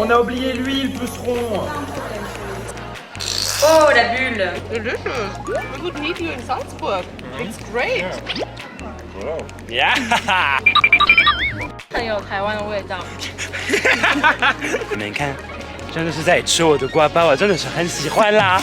On a oublié l'huile, puceron. Oh, la bulle. Delicious. We could meet you in Salzburg. It's great. Yeah. 很有台湾的味道。你们看，真的是在吃我的瓜包，我真的是很喜欢啦。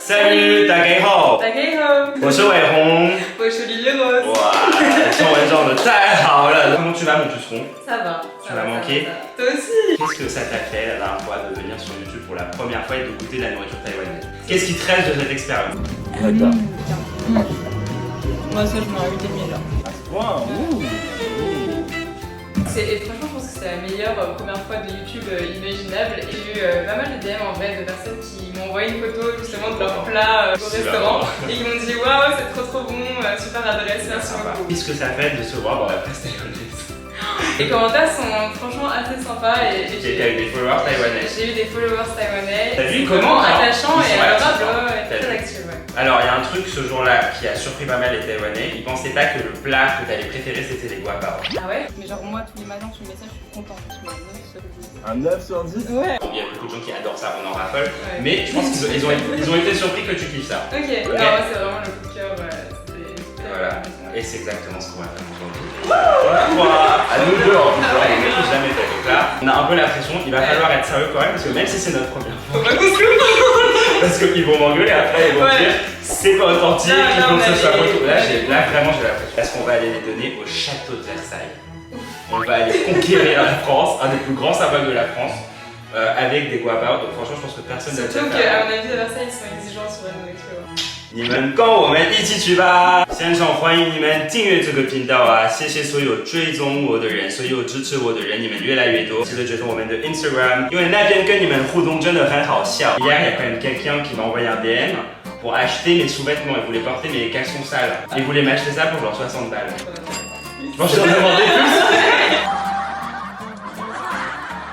Salut， 大家好，大家好，我是伟宏。我是李月rose。哇，中文讲的太好了。Comment tu vas mon puceron? Ça va. Tu m'as manqué. Toi aussi. Qu'est-ce que ça t'a fait la dernière fois de venir sur YouTube pour la première fois et de goûter la nourriture taïwanaise? Qu'est-ce qui te reste de cette expérience? Moi, ça, je m'en ai mis là. Wow. Et franchement, je pense que c'est la meilleure première fois de YouTube imaginable. Et j'ai eu pas mal de DM en vrai de personnes qui m'ont envoyé une photo justement de leur plat au restaurant et qui m'ont dit waouh, c'est trop bon, super adresse, merci beaucoup. Qu'est-ce que ça fait de se voir dans la presse taïwanaise? Les commentaires sont franchement assez sympas et T'as eu des followers taïwanais. J'ai eu des followers taïwanais. T'as vu comment comment attachant et adorable, T'as très vu. actif. Ouais. Alors il y a un truc ce jour-là qui a surpris pas mal les Taïwanais. Ils pensaient pas que le plat que t'allais préférer c'était les guapao. Ah ouais? Mais genre moi tous les matins tu me mets ça, je suis contente. Je mets un 9 sur 10. Un 9 sur 10? Ouais. Il y a beaucoup de gens qui adorent ça, on en raffole. Ouais. Mais je pense qu'ils ont été surpris que tu kiffes ça. Ok. Non, moi c'est vraiment le coup de cœur. Voilà. Et c'est exactement ce qu'on va faire aujourd'hui. À nous deux en plus, les mecs n'ont jamais fait. Donc là, on a un peu la pression, il va falloir être sérieux quand même parce que même si c'est notre première fois. Parce qu'ils vont m'engueuler après, ils vont me dire c'est pas authentique, il faut que ce soit photo. Là vraiment j'ai la pression. Parce qu'on va aller les donner au château de Versailles. On va aller conquérir la France, un des plus grands symboles de la France, avec des guapao. Donc franchement je pense que personne ne le fait. Surtout qu'à mon avis à Versailles ils sont exigeants sur la nourriture. 你们跟我们一起去吧！先生，欢迎你们订阅这个频道啊！谢谢所有追踪我的人，所有支持我的人，你们越来越多。记得追踪我们的 Instagram， 因为那边跟你们互动真的很好笑。Hier, il y a quand même quelqu'un qui m'a envoyé un DM pour acheter mes sous-vêtements. Il voulait porter mes caleçons sales. Il voulait m'acheter ça pour genre 60 balles. Je pense que j'en ai demandé plus.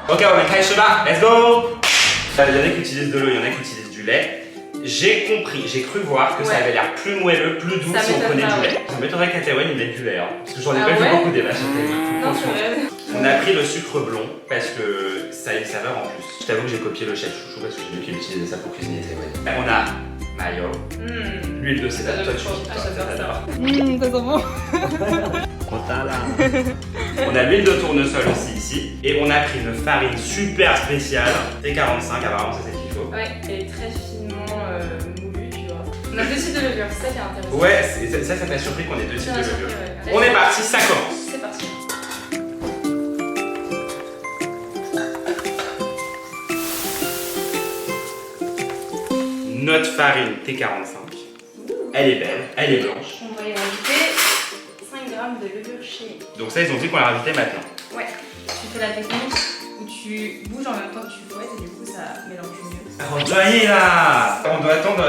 Ok, on va开始吧 Let's go! Il y en a qui utilisent de l'eau, il y en a qui utilisent du lait. J'ai compris, j'ai cru voir que ça avait l'air plus moelleux, plus doux si on prenait du lait. Ça m'étonnerait qu'à Taïwan ils mettent du lait, hein, parce que j'en ai pas vu beaucoup des vaches à Taïwan. Non, c'est vrai. On a pris le sucre blond parce que ça a une saveur en plus. Je t'avoue que j'ai copié le chef chouchou parce que j'ai vu qu'il utilisait ça pour cuisiner taïwanais. On a mayo, l'huile de sésame, toi tu t'adores. Ça sent bon. On a l'huile de tournesol aussi ici et on a pris une farine super spéciale T45, apparemment c'est celle qu'il faut. Ouais, elle est très finement moulue, tu vois. On a deux types de levure, c'est ça qui est intéressant. Ouais, ça t'a surpris qu'on ait deux types de levure. Ouais. On est parti, ça commence. C'est parti. Notre farine T45, elle est belle, elle est blanche. On va y rajouter 5 g de levure chimique. Donc ça, ils ont dit qu'on la rajoutait maintenant. Ouais. Tu fais la technique où tu bouges en même temps que tu fouettes et du coup ça mélange mieux. Rejoignez là. On doit attendre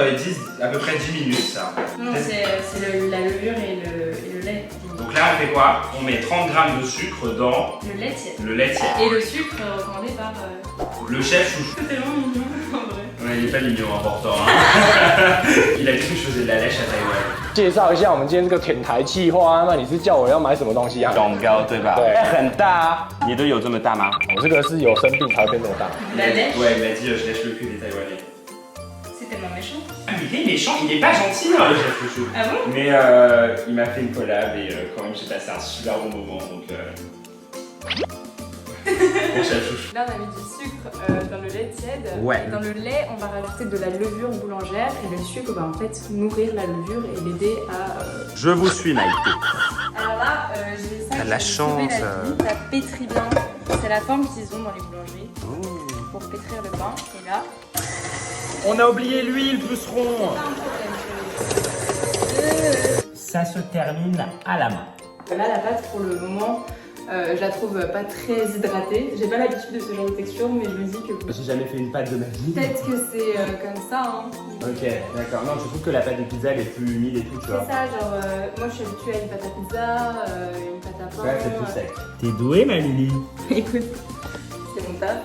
à peu près 10 minutes ça. Non, c'est la levure et le lait. Donc là, on fait quoi? On met 30 g de sucre dans Le lait tiède. le lait tiède. Et le sucre recommandé par... Le chef chouchou. C'est tellement mignon en vrai. Ouais, il est pas mignon important. Hein. Il a dit que je faisais de la lèche à Taïwan. 介绍一下我们今天这个舔台计划，那你是叫我要买什么东西啊？蛋糕对吧？对很大啊。你的有这么大吗？我这个是有生病才会变这么大。 La lèche, Ouais, il m'a dit je lèche le cul des Taïwanais. c'est tellement méchant. Ah, il est méchant, il est pas gentil hein, le chef chouchou. Ah bon? Mais il m'a fait une collab et quand même j'ai passé un super bon moment donc bon chef chouchou. Là on a mis du sucre dans le lait tiède. Ouais. Et dans le lait on va rajouter de la levure boulangère et le sucre va en fait nourrir la levure et l'aider à... Je vous suis Maïté. Alors là j'ai ça T'as de qui la va me sauver chance, la vie. Ça pétrit bien. C'est la forme qu'ils ont dans les boulangeries pour pétrir le pain. Et là... On a oublié l'huile, puceron. Ça se termine à la main. Là la pâte pour le moment je la trouve pas très hydratée. J'ai pas l'habitude de ce genre de texture mais je me dis que J'ai jamais fait une pâte de ma vie. peut-être que c'est comme ça hein. Ok, d'accord. Non, je trouve que la pâte de pizza elle est plus humide et tout, tu vois. C'est ça, genre moi je suis habituée à une pâte à pizza, une pâte à pain. Ouais, c'est plus sec. T'es douée, ma Lily. Écoute, c'est mon taf.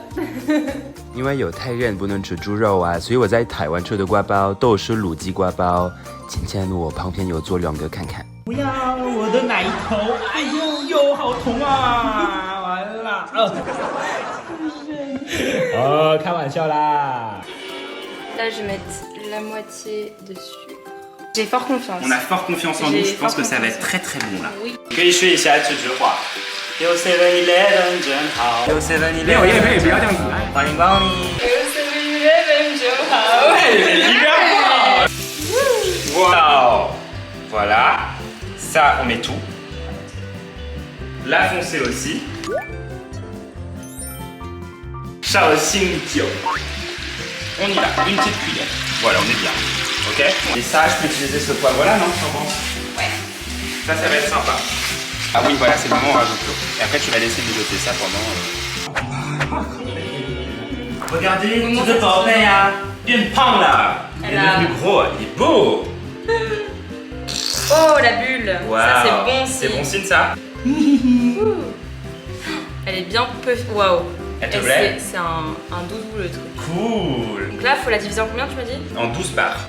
因为有太热不能吃猪肉啊，所以我在台湾吃的挂包都是卤鸡挂包。今天我旁边有做2个看看。不要我的奶头！哎呦，好痛啊！完了，哦，开玩笑啦。 Là, je vais mettre la moitié de sucre. J'ai fort confiance. On a fort confiance en nous, je pense que ça va être très très bon là. Oui. 可以试一下这句话。有 7-Eleven 真好，有 7-Eleven 没有也可以，不要这样子。欢迎光临。 7-Eleven 就好。Wow. Voilà. Ça, on met tout. La foncée aussi. 绍兴酒。On y va, une petite cuillère. Voilà, on est bien. Ok. Et ça, je peux utiliser ce poivre là, non? Ouais. Ça va être sympa. Ah oui, voilà, c'est le moment où on rajoute l'eau. Et après, tu vas laisser mijoter ça pendant... Regardez, tout de porte, hein. Bien pang là. Il est devenu gros, il est beau. Oh, la bulle. Wow. Ça, c'est bon signe. C'est bon signe, ça. Elle est bien peu... Waouh. Elle te plaît? C'est un doudou le truc. Cool. Donc là, il faut la diviser en combien, tu m'as dit? En 12 parts.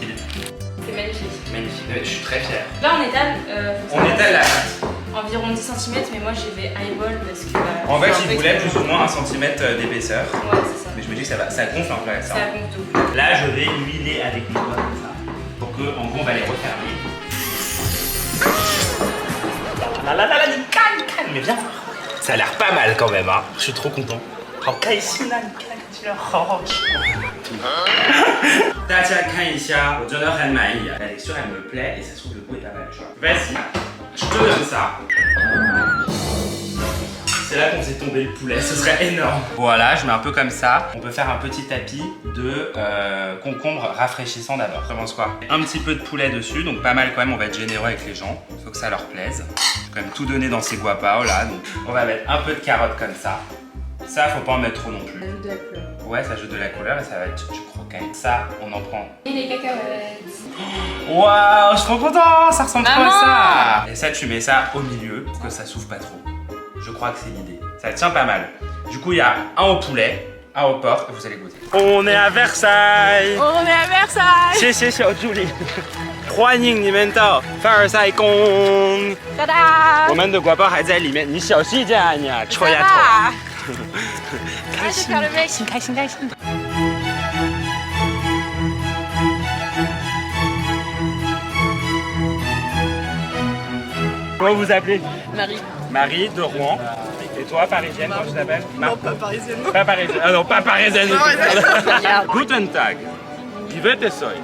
C'est magnifique. Magnifique, je suis très fier. Là, on étale. On étale là. Environ 10 cm, mais moi j'ai fait eyeball parce que. En fait, il voulait plus ou moins 1 cm d'épaisseur. Ouais, c'est ça. Mais je me dis que ça gonfle un peu avec ça. Ça gonfle tout. Là, je vais huiler avec mes doigts comme ça. Pour que, en gros, on va les refermer. Mais viens. Ça a l'air pas mal quand même, hein. Je suis trop content. 好开心啊！你看起来好好吃。大家看一下，我真的很满意啊。La texture elle me plaît et ça se trouve le goût est pas mal, tu vois. Vas-y, je te donne ça. C'est là qu'on faisait tomber le poulet, ce serait énorme. Voilà, je mets un peu comme ça. On peut faire un petit tapis de concombre rafraîchissant d'abord. Je commence quoi? Un petit peu de poulet dessus, donc pas mal quand même, on va être généreux avec les gens. Faut que ça leur plaise. J'ai quand même tout donné dans ces guapao là, donc on va mettre un peu de carotte comme ça. Ça, faut pas en mettre trop non plus. Ça ajoute de la couleur. Ouais, ça ajoute de la couleur et ça va être du croquant. Ça, on en prend. Et les cacahuètes. Waouh, je suis trop content, ça ressemble trop Maman à ça. Et ça, tu mets ça au milieu pour que ça souffle pas trop. Je crois que c'est l'idée. Ça tient pas mal. Du coup, il y a un au poulet, un au porc et vous allez goûter. On est à Versailles. On est à Versailles. 谢谢小助理。欢迎你们到凡尔赛宫。哒哒。我们的瓜包还在里面，你小心一点啊，你啊，臭丫头。开心，开心，开心，开心。 Comment vous appelez? Marie. Marie de Rouen. Et toi, parisienne, comment tu t'appelles? Non, pas parisienne. Pas parisienne. Ah non, pas parisienne. Ja. Guten Tag. Wie wird es euch?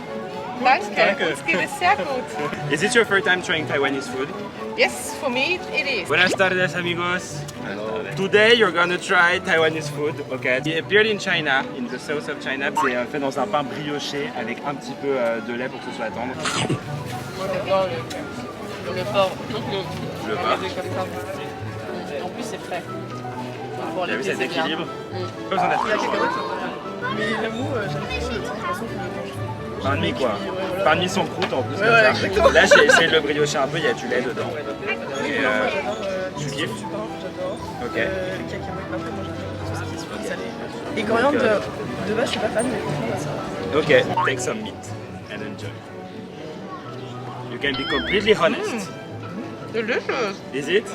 Danke, uns geht es sehr gut. Is it your first time trying Taiwanese food? Yes, for me it is. Buenas tardes, amigos. Today you're gonna try Taiwanese food, okay? It appeared in China, in the south of China. C'est fait dans un pain brioché avec un petit peu de lait pour que ce soit tendre. Le porc. Le porc. En plus, c'est frais. Vous avez vu cet équilibre? Pas besoin d'être trop. Mais la mou, j'aime plus de toute façon que je mange. Pain de mie quoi. Pain de mie sans croûte en plus. Ouais, comme ça. exactement. Là j'ai essayé de le briocher un peu, il y a du lait dedans. Et tu kiffes? J'adore. Ok. Les cacahuètes, après moi j'adore tout ce qui est sucré salé. Et coriandre, de base je suis pas fan, mais franchement ça. Ok. Take some meat and enjoy. You can be completely honest. Delicious. Is it?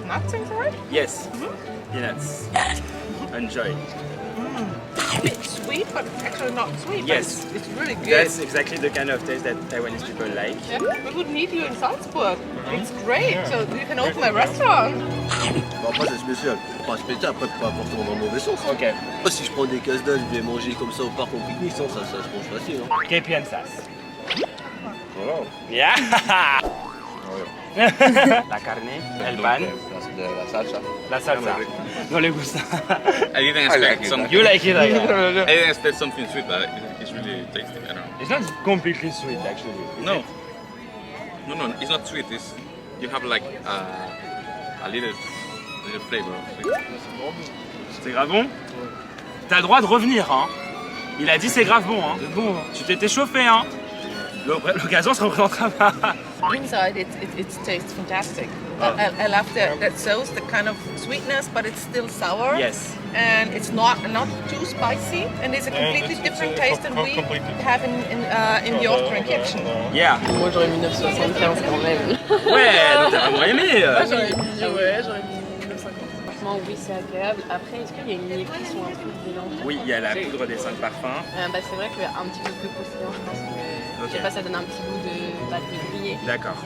Nuts inside? Yes. Peanuts. Enjoy. It's sweet, but actually not sweet. Yes. But it's really good. That's exactly the kind of taste that Taiwanese people like. Yeah, we would meet you in Salzburg. It's great. So you can open a restaurant. Bon, après c'est spécial. Pas spécial, après pas forcément dans le mauvais sens. Ok. Moi, si je prends des casse-dalle, je vais manger comme ça au parc en pique-nique, ça se mange facile. Hein. ¿Qué piensas? Voilà. Yeah. La carne, el pan, La salsa. la salsa. No le gusta. I didn't expect some. You like it? I didn't expect something sweet, but it's really tasty. I don't know. It's not completely sweet actually. is No, it? no, it's not sweet. It's you have like a little flavor. C'est grave bon? T'as le droit de revenir, hein. Il a dit c'est grave bon, hein. C'est bon. Tu t'étais chauffé, hein. l'occasion se représentera pas. Inside, it tastes fantastic. I love that sauce, the kind of sweetness, but it's still sour. Yes. And it's not too spicy, and it's a completely different taste than we have in the Austrian kitchen. Yeah. Moi j'aurais mis 9,75 quand même. Ouais, donc t'as vraiment aimé. J'aurais mis 9,50. Franchement, oui, c'est agréable. Après, est-ce qu'il y a une épice ou un truc dedans? Oui, il y a la poudre des 5 parfums. Bah, c'est vrai qu'un petit peu plus croustillant, je pense que je sais pas, ça donne un petit goût de pâte de grillé. D'accord.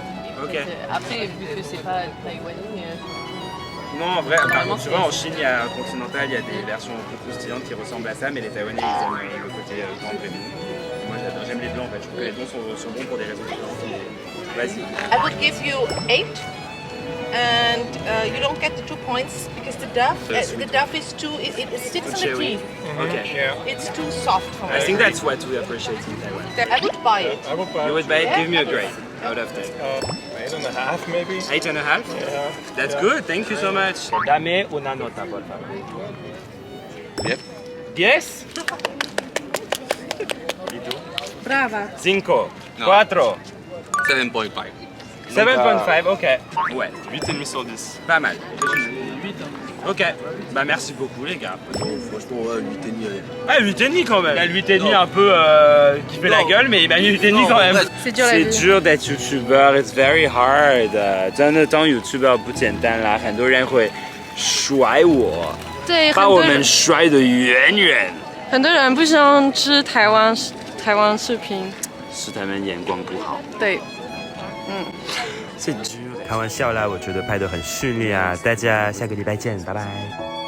Ok. Après, vu que c'est pas taïwanais. Non, en vrai, par contre, tu vois, en Chine, il y a un continental, il y a des versions un peu croustillantes qui ressemblent à ça, mais les Taïwanais, ils aiment le côté tendre et mou. Moi, j'adore, j'aime les blancs en fait. Je trouve que les blancs sont bons pour des raisons différentes. Vas-y. I would give you 8, and you don't get the 2 points because the duff is too. It sticks on the Chewy. teeth. Okay. It's too soft for me. I think that's what we appreciate in Taiwan. I would buy it. You would buy it? Give me a grade out of 10. 8.5 maybe. 8.5? Yeah. That's good, thank you so much. Dame una nota, por favor. 10? Brava. 5, No. 4, 7.5. 7.5, ok. Ouais, 8,5 sur 10. pas mal. Ok, bah merci beaucoup les gars. Bon, franchement, ouais, 8,5 allez. Ah, 8,5 quand même. Il y a le 8,5 un peu qui fait la gueule, mais il a 8,5 quand même. C'est dur la vie. C'est dur d'être youtubeur, it's very hard. 真的当 YouTuber 不简单啦，很多人会甩我，对，把我们甩得远远。很多人不喜欢吃台湾视频。是他们眼光不好。对。开玩笑啦，我觉得拍得很顺利啊！大家下个礼拜见，拜拜。